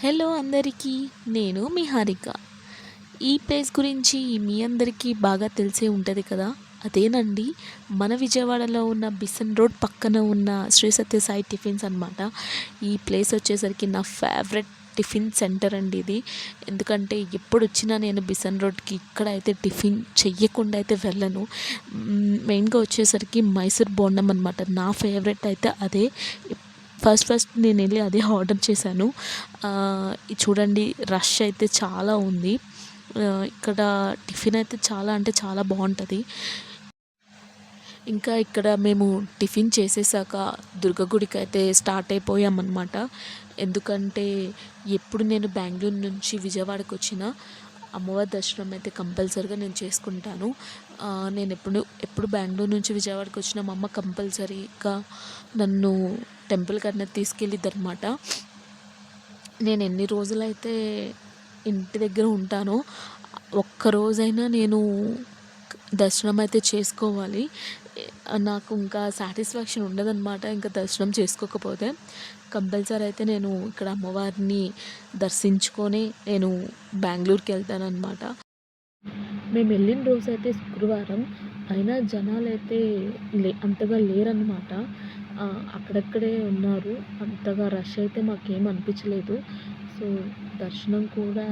Hello అందరికీ, నేను మీ హారిక. ఈ ప్లేస్ గురించి మీ అందరికీ బాగా తెలిసే ఉంటుంది కదా. అదేనండి, మన విజయవాడలో ఉన్న బిసన్ రోడ్ పక్కన ఉన్న శ్రీ సత్య సాయి టిఫిన్స్ అనమాట. ఈ ప్లేస్ వచ్చేసరికి నా ఫేవరెట్ టిఫిన్ సెంటర్ అండి ఇది. ఎందుకంటే ఎప్పుడు వచ్చినా నేను బిసన్ రోడ్కి ఇక్కడ అయితే టిఫిన్ చెయ్యకుండా అయితే వెళ్ళను. మెయిన్గా వచ్చేసరికి మైసూర్ బోండం అనమాట. నా ఫేవరెట్ అయితే అదే. ఫస్ట్ నేను వెళ్ళి అదే ఆర్డర్ చేశాను. చూడండి, రష్ అయితే చాలా ఉంది. ఇక్కడ టిఫిన్ అయితే చాలా అంటే చాలా బాగుంటుంది. ఇంకా ఇక్కడ మేము టిఫిన్ చేసేసాక దుర్గగుడికి అయితే స్టార్ట్ అయిపోయామన్నమాట. ఎందుకంటే ఎప్పుడు నేను బెంగళూరు నుంచి విజయవాడకు వచ్చిన అమ్మవారి దర్శనం అయితే కంపల్సరీగా నేను చేసుకుంటాను. నేను ఎప్పుడు బెంగళూరు నుంచి విజయవాడకు వచ్చిన మా అమ్మ కంపల్సరీగా నన్ను టెంపుల్కి అనేది తీసుకెళ్ళిద్ది అనమాట. నేను ఎన్ని రోజులైతే ఇంటి దగ్గర ఉంటానో ఒక్కరోజైనా నేను దర్శనం అయితే చేసుకోవాలి. నాకు ఇంకా సాటిస్ఫాక్షన్ ఉండదన్నమాట ఇంకా దర్శనం చేసుకోకపోతే. కంపల్సరీ అయితే నేను ఇక్కడ అమ్మవారిని దర్శించుకొని నేను బెంగళూరుకి వెళ్తానన్నమాట. మేము వెళ్ళిన రోజు అయితే శుక్రవారం అయినా జనాలు అయితే అంతగా లేరన్నమాట. అక్కడక్కడే ఉన్నారు. అంతగా రష్ అయితే మాకేం అనిపించలేదు. సో దర్శనం కూడా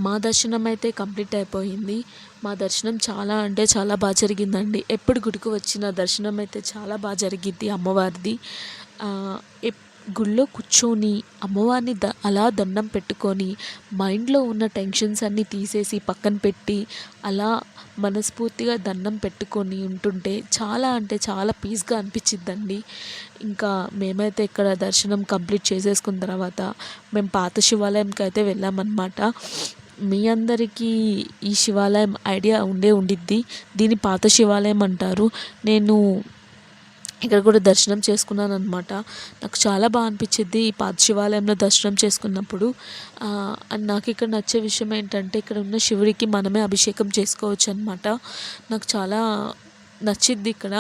మా దర్శనం అయితే కంప్లీట్ అయిపోయింది. మా దర్శనం చాలా అంటే చాలా బాగా జరిగిందండి. ఎప్పుడు గుడికి వచ్చిన దర్శనం అయితే చాలా బాగా జరిగిద్ది అమ్మవారిది. గుళ్ళో కూర్చొని అమ్మవారిని అలా దండం పెట్టుకొని మైండ్లో ఉన్న టెన్షన్స్ అన్నీ తీసేసి పక్కన పెట్టి అలా మనస్ఫూర్తిగా దండం పెట్టుకొని ఉంటుంటే చాలా అంటే చాలా పీస్గా అనిపించిద్దండి. ఇంకా మేమైతే ఇక్కడ దర్శనం కంప్లీట్ చేసేసుకున్న తర్వాత మేము పాత శివాలయంకి అయితే వెళ్ళామన్నమాట. మీ అందరికీ ఈ శివాలయం ఐడియా ఉండిద్ది. దీన్ని పాత శివాలయం అంటారు. నేను ఇక్కడ కూడా దర్శనం చేసుకున్నాను అనమాట. నాకు చాలా బాగా అనిపించింది ఈ పాత శివాలయంలో దర్శనం చేసుకున్నప్పుడు. అండ్ నాకు ఇక్కడ నచ్చే విషయం ఏంటంటే ఇక్కడ ఉన్న శివుడికి మనమే అభిషేకం చేసుకోవచ్చు అనమాట. నాకు చాలా నచ్చిద్ది ఇక్కడ.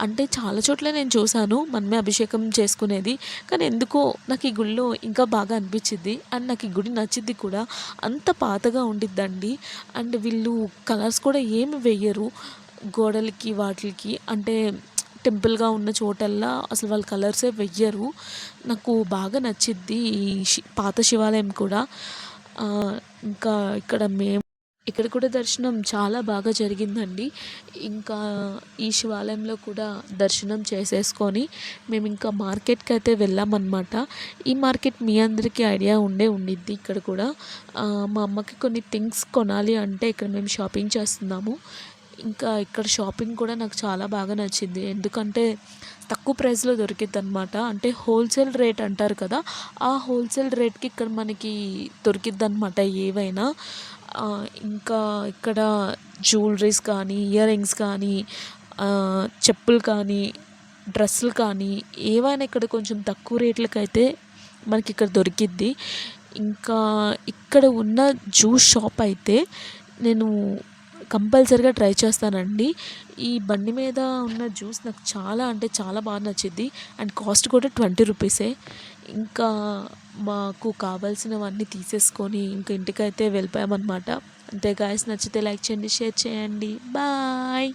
అంటే చాలా చోట్ల నేను చూశాను మనమే అభిషేకం చేసుకునేది, కానీ ఎందుకో నాకు ఈ గుడిలో ఇంకా బాగా అనిపించింది. అండ్ నాకు ఈ గుడి నచ్చిద్ది కూడా. అంత పాతగా ఉండిద్దండి. అండ్ వీళ్ళు కలర్స్ కూడా ఏమి వేయరు గోడలకి వాటికి. అంటే టెంపుల్గా ఉన్న చోటల్లా అసలు వాళ్ళు కలర్సే వెయ్యరు. నాకు బాగా నచ్చిద్ది ఈ పాత శివాలయం కూడా. ఇంకా ఇక్కడ కూడా దర్శనం చాలా బాగా జరిగిందండి. ఇంకా ఈ శివాలయంలో కూడా దర్శనం చేసేసుకొని మేము ఇంకా మార్కెట్కి అయితే వెళ్ళామన్నమాట. ఈ మార్కెట్ మీ అందరికీ ఐడియా ఉండిద్ది. ఇక్కడ కూడా మా అమ్మకి కొన్ని థింగ్స్ కొనాలి అంటే ఇక్కడ మేము షాపింగ్ చేస్తున్నాము. ఇంకా ఇక్కడ షాపింగ్ కూడా నాకు చాలా బాగా నచ్చింది. ఎందుకంటే తక్కువ ప్రైస్లో దొరికిద్ది అనమాట. అంటే హోల్సేల్ రేట్ అంటారు కదా, ఆ హోల్సేల్ రేట్కి ఇక్కడ మనకి దొరికిద్ది అనమాట ఏవైనా. ఇంకా ఇక్కడ జ్యువెలరీస్ కానీ, ఇయర్ రింగ్స్ కానీ, చెప్పులు కానీ, డ్రెస్సులు కానీ ఏవైనా ఇక్కడ కొంచెం తక్కువ రేట్లకైతే మనకి ఇక్కడ దొరికిద్ది. ఇంకా ఇక్కడ ఉన్న జ్యూస్ షాప్ అయితే నేను కంపల్సరీగా ట్రై చేస్తానండి. ఈ బండి మీద ఉన్న జ్యూస్ నాకు చాలా అంటే చాలా బాగా నచ్చింది. అండ్ కాస్ట్ కూడా 20 రూపీసే. ఇంకా మాకు కావాల్సినవన్నీ తీసేసుకొని ఇంకా ఇంటికైతే వెళ్ళిపోయామన్నమాట. అంతే గాయ్స్, నచ్చితే లైక్ చేయండి, షేర్ చేయండి. బాయ్.